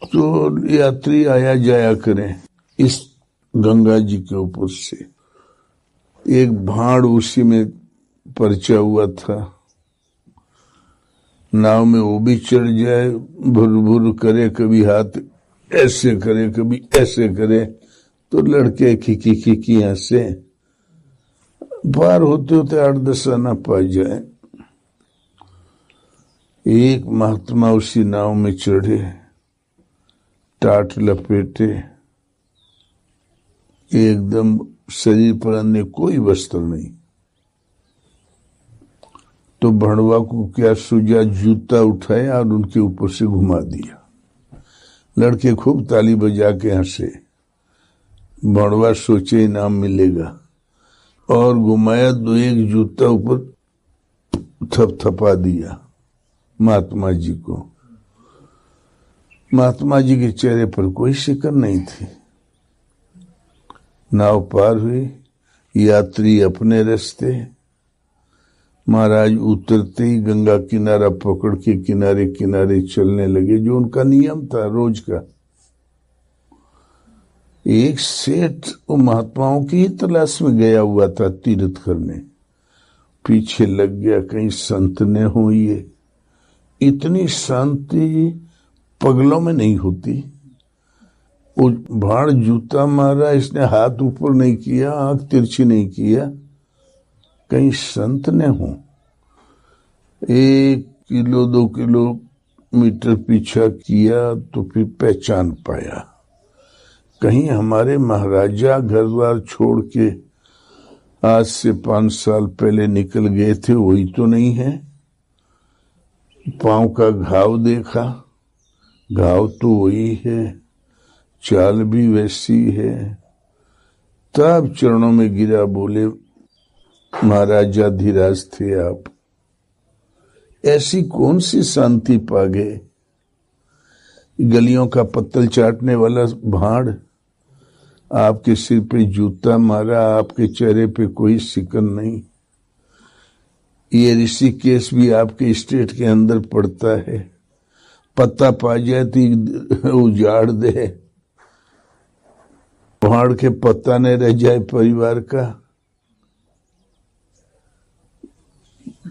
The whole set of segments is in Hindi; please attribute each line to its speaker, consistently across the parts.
Speaker 1: तो यात्री आया जाया करें इस गंगा जी के ऊपर से। एक भाड़ उसी में परचा हुआ था, नाव में वो भी चढ़ जाए, भुर भुर करे, कभी हाथ ऐसे करे कभी ऐसे करे, तो लड़के खिकी खिकी हंसे। पार होते होते 8-10 आना पा जाए। एक महात्मा उसी नाव में चढ़े, टाट लपेटे, एकदम शरीर पर अन्य कोई वस्त्र नहीं। तो भड़वा को क्या सूझा, जूता उठाया और उनके ऊपर से घुमा दिया। लड़के खूब ताली बजा के हंसे। भड़वा सोचे इनाम मिलेगा, और घुमाया तो एक जूता ऊपर थपथपा दिया महात्मा जी को। महात्मा जी के चेहरे पर कोई शिकन नहीं थी। नाव पार हुई, यात्री अपने रास्ते। महाराज उतरते ही गंगा किनारा पकड़ के किनारे किनारे चलने लगे, जो उनका नियम था रोज का। एक सेठ वो महात्माओं की ही तलाश में गया हुआ था तीर्थ करने, पीछे लग गया कहीं संत ने हो। ये इतनी शांति पगलों में नहीं होती। वो भाड़ जूता मारा, इसने हाथ ऊपर नहीं किया, आंख तिरछी नहीं किया, कहीं संत ने हो। 1 किलो 2 किलोमीटर पीछा किया तो फिर पहचान पाया, कहीं हमारे महाराजा घर द्वार छोड़ के आज से 5 साल पहले निकल गए थे, वही तो नहीं है। पांव का घाव देखा, घाव तो वही है, चाल भी वैसी है। तब चरणों में गिरा, बोले महाराजा धीराज थे आप, ऐसी कौन सी शांति पा गए। गलियों का पत्तल चाटने वाला भाड़ आपके सिर पे जूता मारा, आपके चेहरे पे कोई सिकन नहीं। ये ऋषिकेश भी आपके स्टेट के अंदर पड़ता है, पत्ता पा जाए तो उजाड़ दे, पहाड़ के पत्ता न रह जाए परिवार का।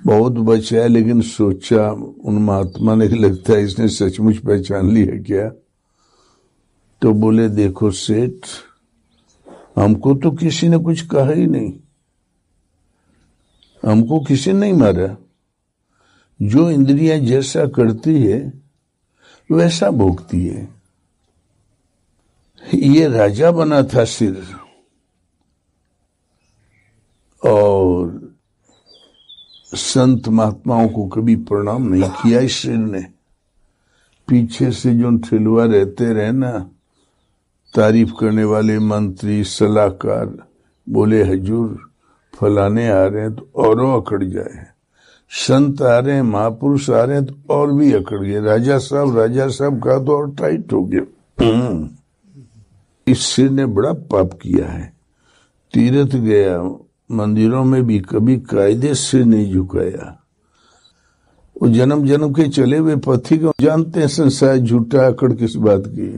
Speaker 1: बहुत बचा है, लेकिन सोचा उन महात्मा ने, लगता है इसने सचमुच पहचान लिया क्या। तो बोले देखो सेठ, हमको तो किसी ने कुछ कहा ही नहीं, हमको किसी ने नहीं मारा। जो इंद्रियां जैसा करती है वैसा भोगती है। ये राजा बना था सिर, और संत महात्माओं को कभी प्रणाम नहीं किया इस सिर ने। पीछे से जो ठेलुआ रहते रहे ना, तारीफ करने वाले मंत्री सलाहकार, बोले हजूर फलाने आ रहे हैं तो औरों अकड़ जाए, संत आ रहे हैं, महापुरुष आ रहे हैं तो और भी अकड़ गए, राजा साहब कहा तो और टाइट हो गया। इस सिर ने बड़ा पाप किया है। तीर्थ गया, मंदिरों में भी कभी कायदे से नहीं झुकाया। वो जन्म जन्म के चले हुए पथी को जानते हैं संसार झूठा, अकड़ किस बात की।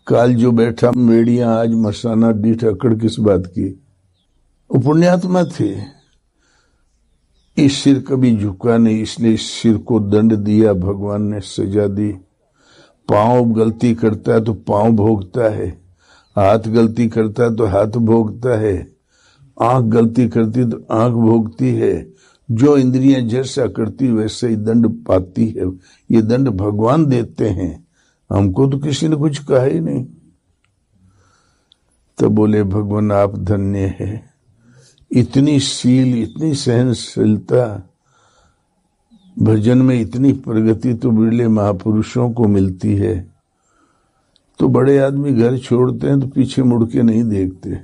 Speaker 1: काल जो बैठा मेड़ियां आज मसाना डीठ, अकड़ किस बात की। वो पुण्यात्मा थे। इस सिर कभी झुका नहीं, इसलिए इस सिर को दंड दिया, भगवान ने सजा दी। पांव गलती करता है तो पांव भोगता है, हाथ गलती करता है तो हाथ भोगता है, आंख गलती करती तो आंख भोगती है। जो इंद्रियां जैसा करती वैसे ही दंड पाती है। ये दंड भगवान देते हैं, हमको तो किसी ने कुछ कहा ही नहीं। तो बोले भगवान आप धन्य है, इतनी शील, इतनी सहनशीलता, भजन में इतनी प्रगति तो बिरले महापुरुषों को मिलती है। तो बड़े आदमी घर छोड़ते हैं तो पीछे मुड़ के नहीं देखते।